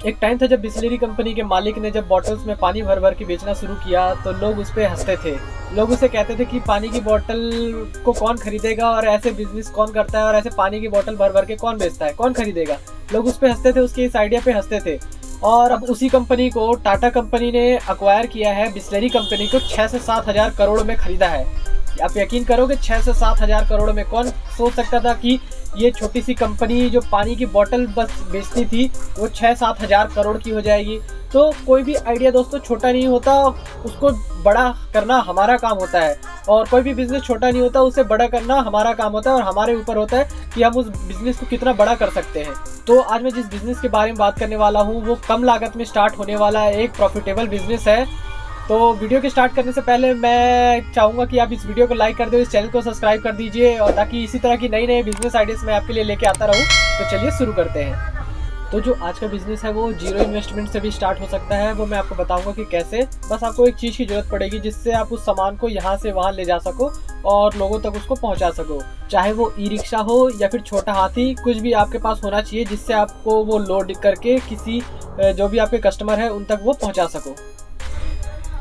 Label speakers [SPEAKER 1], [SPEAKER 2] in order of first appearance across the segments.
[SPEAKER 1] एक टाइम था जब बिस्लेरी कंपनी के मालिक ने जब बॉटल्स में पानी भर भर के बेचना शुरू किया तो लोग उस पर हंसते थे। लोग उसे कहते थे कि पानी की बोतल को कौन खरीदेगा और ऐसे बिजनेस कौन करता है और ऐसे पानी की बोतल भर भर के कौन बेचता है, कौन खरीदेगा। लोग उस पर हंसते थे, उसके इस आइडिया पे हंसते थे। और अब उसी कंपनी को टाटा कंपनी ने अक्वायर किया है, बिस्लेरी कंपनी को 6 से 7 हजार करोड़ में खरीदा है। आप यकीन करोगे 6 से 7 हजार करोड़ में? कौन सोच सकता था कि ये छोटी सी कंपनी जो पानी की बोतल बस बेचती थी वो 6-7 हजार करोड़ की हो जाएगी। तो कोई भी आइडिया दोस्तों छोटा नहीं होता, उसको बड़ा करना हमारा काम होता है। और कोई भी बिजनेस छोटा नहीं होता, उसे बड़ा करना हमारा काम होता है और हमारे ऊपर होता है कि हम उस बिजनेस को कितना बड़ा कर सकते हैं। तो आज मैं जिस बिजनेस के बारे में बात करने वाला हूँ वो कम लागत में स्टार्ट होने वाला एक प्रॉफिटेबल बिजनेस है। तो वीडियो के स्टार्ट करने से पहले मैं चाहूँगा कि आप इस वीडियो को लाइक कर दो, इस चैनल को सब्सक्राइब कर दीजिए और ताकि इसी तरह की नई नई बिजनेस आइडियाज़ मैं आपके लिए लेके आता रहूँ। तो चलिए शुरू करते हैं। तो जो आज का बिजनेस है वो जीरो इन्वेस्टमेंट से भी स्टार्ट हो सकता है, वो मैं आपको बताऊंगा कि कैसे। बस आपको एक चीज़ की ज़रूरत पड़ेगी जिससे आप उस सामान को यहाँ से वहाँ ले जा सको और लोगों तक उसको पहुँचा सको। चाहे वो ई रिक्शा हो या फिर छोटा हाथी, कुछ भी आपके पास होना चाहिए जिससे आपको वो लोड करके किसी जो भी आपके कस्टमर है उन तक वो पहुँचा सको।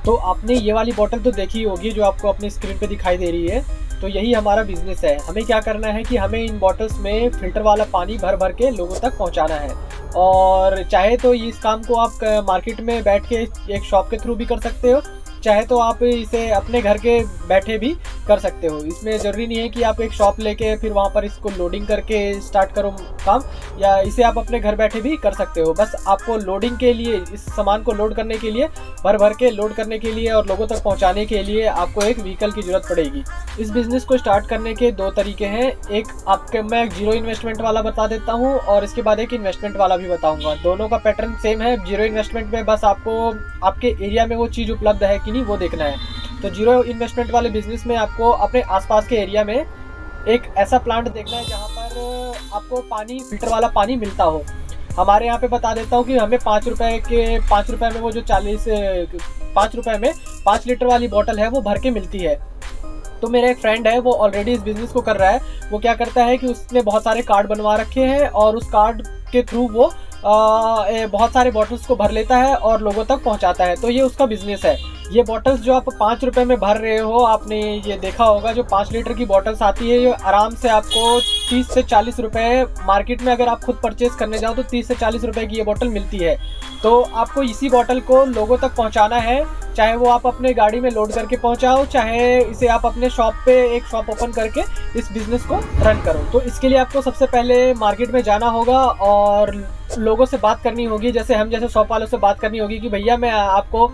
[SPEAKER 1] तो आपने ये वाली बोतल तो देखी होगी जो आपको अपनी स्क्रीन पे दिखाई दे रही है। तो यही हमारा बिजनेस है। हमें क्या करना है कि हमें इन बॉटल्स में फ़िल्टर वाला पानी भर भर के लोगों तक पहुंचाना है। और चाहे तो इस काम को आप मार्केट में बैठ के एक शॉप के थ्रू भी कर सकते हो, चाहे तो आप इसे अपने घर के बैठे भी कर सकते हो। इसमें ज़रूरी नहीं है कि आप एक शॉप लेके फिर वहाँ पर इसको लोडिंग करके स्टार्ट करो काम, या इसे आप अपने घर बैठे भी कर सकते हो। बस आपको लोडिंग के लिए, इस सामान को लोड करने के लिए, भर भर के लोड करने के लिए और लोगों तक पहुँचाने के लिए आपको एक व्हीकल की ज़रूरत पड़ेगी। इस बिज़नेस को स्टार्ट करने के 2 तरीके हैं। एक आपके मैं जीरो इन्वेस्टमेंट वाला बता देता हूँ और इसके बाद एक इन्वेस्टमेंट वाला भी बताऊँगा। दोनों का पैटर्न सेम है। जीरो इन्वेस्टमेंट में बस आपको आपके एरिया में वो चीज़ उपलब्ध है कि नहीं वो देखना है। तो जीरो इन्वेस्टमेंट वाले बिजनेस में आपको अपने आसपास के एरिया में एक ऐसा प्लांट देखना है जहाँ पर आपको पानी, फिल्टर वाला पानी मिलता हो। हमारे यहाँ पे बता देता हूँ कि हमें 5 रुपए में वो जो 5 रुपए में 5 लीटर वाली बोतल है वो भर के मिलती है। तो मेरा एक फ्रेंड है वो ऑलरेडी इस बिज़नेस को कर रहा है। वो क्या करता है कि उसने बहुत सारे कार्ड बनवा रखे हैं और उस कार्ड के थ्रू वो बहुत सारे बॉटल्स को भर लेता है और लोगों तक पहुंचाता है। तो ये उसका बिजनेस है। ये बॉटल्स जो आप 5 रुपए में भर रहे हो, आपने ये देखा होगा जो 5 लीटर की बॉटल्स आती है ये आराम से आपको 30 से 40 रुपए मार्केट में, अगर आप खुद परचेज करने जाओ तो 30 से 40 रुपए की ये बोतल मिलती है। तो आपको इसी बोतल को लोगों तक पहुंचाना है, चाहे वो आप अपने गाड़ी में लोड करके पहुंचाओ, चाहे इसे आप अपने शॉप पे एक शॉप ओपन करके इस बिज़नेस को रन करो। तो इसके लिए आपको सबसे पहले मार्केट में जाना होगा और लोगों से बात करनी होगी, जैसे हम जैसे शॉप वालों से बात करनी होगी कि भैया मैं आपको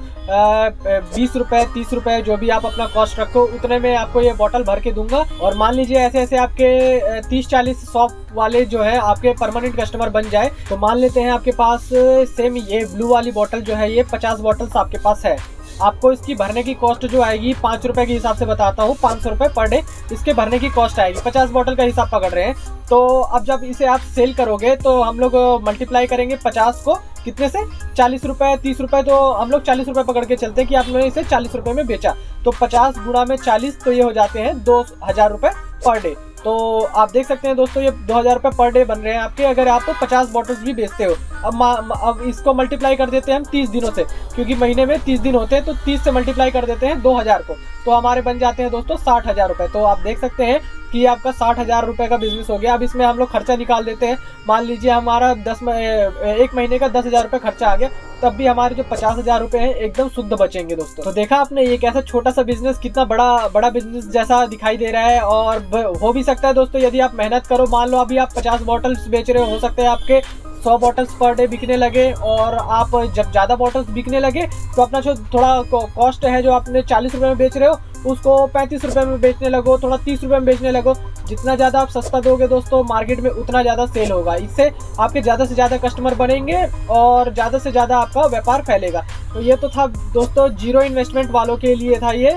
[SPEAKER 1] 20 रुपए 30 रुपए जो भी आप अपना कॉस्ट रखो उतने में आपको ये बोतल भर के दूंगा। और मान लीजिए ऐसे ऐसे आपके 30-40 शॉप वाले जो है आपके परमानेंट कस्टमर बन जाए, तो मान लेते हैं आपके पास सेम ये ब्लू वाली बोतल जो है ये 50 बॉटल्स आपके पास है। आपको इसकी भरने की कॉस्ट जो आएगी 5 रुपए के हिसाब से बताता हूँ, 500 रुपए पर डे इसके भरने की कॉस्ट आएगी। 50 बॉटल का हिसाब पकड़ रहे हैं। तो अब जब इसे आप सेल करोगे तो हम लोग मल्टीप्लाई करेंगे 50 को कितने से, 40 रुपए 30 रुपए, तो हम लोग 40 रुपए पकड़ के चलते हैं कि आपने इसे 40 रुपए में बेचा। तो 50 गुणा में 40, तो ये हो जाते हैं 2000 रुपए पर डे। तो आप देख सकते हैं दोस्तों ये 2000 रुपये पर डे बन रहे हैं आपके, अगर आप 50 बॉटल्स भी बेचते हो। अब इसको मल्टीप्लाई कर देते हैं हम 30 दिनों से, क्योंकि महीने में 30 दिन होते हैं, तो 30 से मल्टीप्लाई कर देते हैं 2000 को, तो हमारे बन जाते हैं दोस्तों 60,000 रुपये। तो आप देख सकते हैं कि आपका 60,000 रुपये का बिजनेस हो गया। अब इसमें हम लोग खर्चा निकाल देते हैं। मान लीजिए हमारा 1 महीने का 10,000 रुपये खर्चा आ गया, तब भी हमारे जो 50,000 रुपये हैं एकदम शुद्ध बचेंगे दोस्तों। तो देखा आपने ये कैसा छोटा सा बिजनेस कितना बड़ा बिजनेस जैसा दिखाई दे रहा है। और हो भी सकता है दोस्तों यदि आप मेहनत करो, मान लो अभी आप 50 बॉटल्स बेच रहे हो सकता है आपके 100 बॉटल्स पर डे बिकने लगे, और आप जब ज़्यादा बॉटल्स बिकने लगे तो अपना जो थोड़ा कॉस्ट है जो आपने 40 रुपये में बेच रहे हो उसको 35 रुपये में बेचने लगो, थोड़ा 30 रुपये में बेचने लगो। जितना ज़्यादा आप सस्ता दोगे दोस्तों मार्केट में उतना ज़्यादा सेल होगा। इससे आपके ज़्यादा से ज़्यादा कस्टमर बनेंगे और ज़्यादा से ज़्यादा आपका व्यापार फैलेगा। तो ये तो था दोस्तों जीरो इन्वेस्टमेंट वालों के लिए था ये।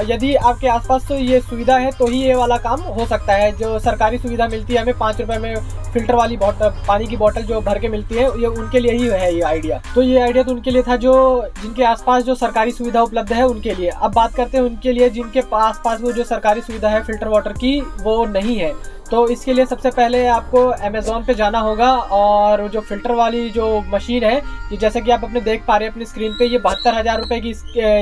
[SPEAKER 1] यदि आपके आसपास तो ये सुविधा है तो ही ये वाला काम हो सकता है। जो सरकारी सुविधा मिलती है हमें 5 रुपये में फिल्टर वाली पानी की बोतल जो भर के मिलती है, ये उनके लिए ही है ये आइडिया। तो ये आइडिया तो उनके लिए था जो जिनके आसपास जो सरकारी सुविधा उपलब्ध है उनके लिए। अब बात करते हैं उनके लिए जिनके पास वो जो सरकारी सुविधा है फिल्टर वाटर की वो नहीं है। तो इसके लिए सबसे पहले आपको अमेज़ॉन पे जाना होगा और जो फ़िल्टर वाली जो मशीन है, ये जैसे कि आप अपने देख पा रहे हैं अपनी स्क्रीन पे, ये 72,000 रुपये की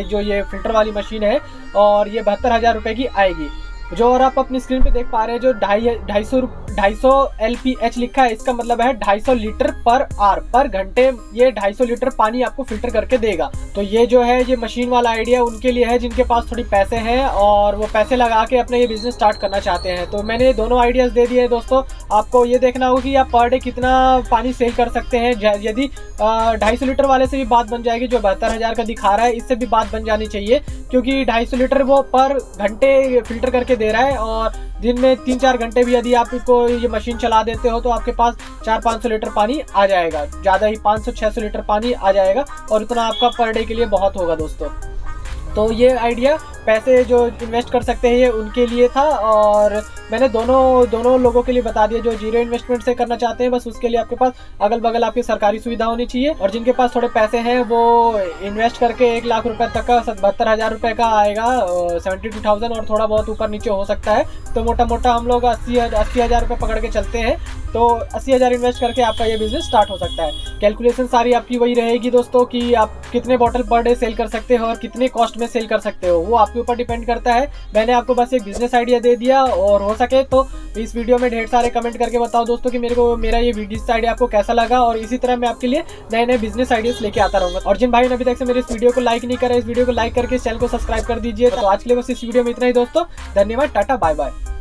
[SPEAKER 1] जो ये फ़िल्टर वाली मशीन है और ये 72,000 रुपये की आएगी। जो और आप अपनी स्क्रीन पे देख पा रहे हैं जो 250 LPH लिखा है, इसका मतलब है 250 लीटर पर आवर, पर घंटे ये 250 लीटर पानी आपको फिल्टर करके देगा। तो ये जो है ये मशीन वाला आइडिया उनके लिए है जिनके पास थोड़ी पैसे हैं और वो पैसे लगा के अपना ये बिजनेस स्टार्ट करना चाहते हैं। तो मैंने दोनों आइडियाज़ दे दिए दोस्तों। आपको ये देखना होगा कि आप पर डे कितना पानी सेल कर सकते हैं। यदि 250 लीटर वाले से भी बात बन जाएगी, जो 72,000 का दिखा रहा है, इससे भी बात बन जानी चाहिए, क्योंकि 250 लीटर वो पर घंटे फिल्टर करके दे रहा है और दिन में 3-4 घंटे भी यदि आप इसको ये मशीन चला देते हो तो आपके पास 400-500 लीटर पानी आ जाएगा, ज़्यादा ही 500-600 लीटर पानी आ जाएगा और इतना आपका पर डे के लिए बहुत होगा दोस्तों। तो ये आइडिया पैसे जो इन्वेस्ट कर सकते हैं ये उनके लिए था और मैंने दोनों लोगों के लिए बता दिया। जो जीरो इन्वेस्टमेंट से करना चाहते हैं बस उसके लिए आपके पास अगल बगल आपकी सरकारी सुविधा होनी चाहिए, और जिनके पास थोड़े पैसे हैं वो इन्वेस्ट करके 1 लाख रुपए तक का 72,000 रुपये का आएगा, 72,000 और थोड़ा बहुत ऊपर नीचे हो सकता है। तो मोटा मोटा हम लोग 80,000 रुपये पकड़ के चलते हैं, तो 80,000 इन्वेस्ट करके आपका ये बिजनेस स्टार्ट हो सकता है। कैलकुलेशन सारी आपकी वही रहेगी दोस्तों कि आप कितने बॉटल पर डे सेल कर सकते हो और कितने कॉस्ट में सेल कर सकते हो, वो आपके ऊपर डिपेंड करता है। मैंने आपको बस एक बिजनेस आइडिया दे दिया, और हो सके तो इस वीडियो में ढेर सारे कमेंट करके बताओ दोस्तों कि मेरा ये बिजनेस आइडिया आपको कैसा लगा, और इसी तरह मैं आपके लिए नए नए बिजनेस आइडियाज लेके आता रहूंगा। और जिन भाई ने अभी तक से मेरे इस वीडियो को लाइक नहीं करा, इस वीडियो को लाइक करके इस चैनल को सब्सक्राइब कर दीजिए। तो आज के लिए बस इस वीडियो में इतना ही दोस्तों, धन्यवाद, टाटा, बाय बाय।